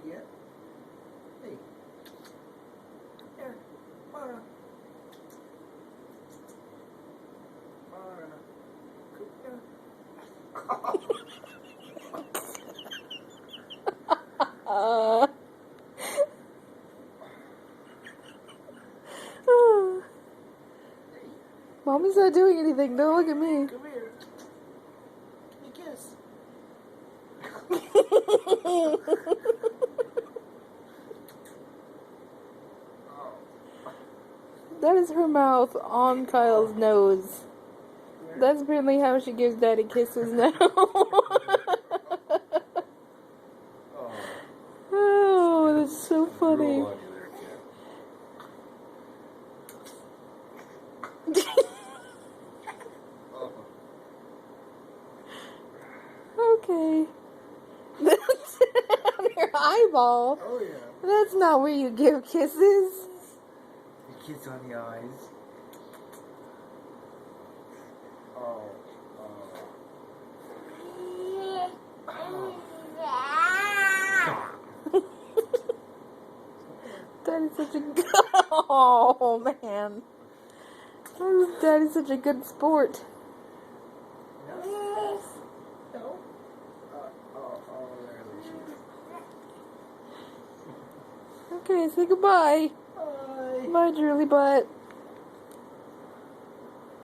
yet. Hey. Here. Mara. Mara. Come here. Mommy's not doing anything. Don't look at me. Come here. Give me a kiss. That is her mouth on Kyle's nose. That's apparently how she gives Daddy kisses now. Oh, that's so funny. Okay. That's on your eyeball. Oh, yeah. That's not where you give kisses. A kiss on the eyes. Oh. That is such a good... Oh, man. That is such a good sport. No. There she is. Okay, say goodbye. Bye. Bye, Julie Butt.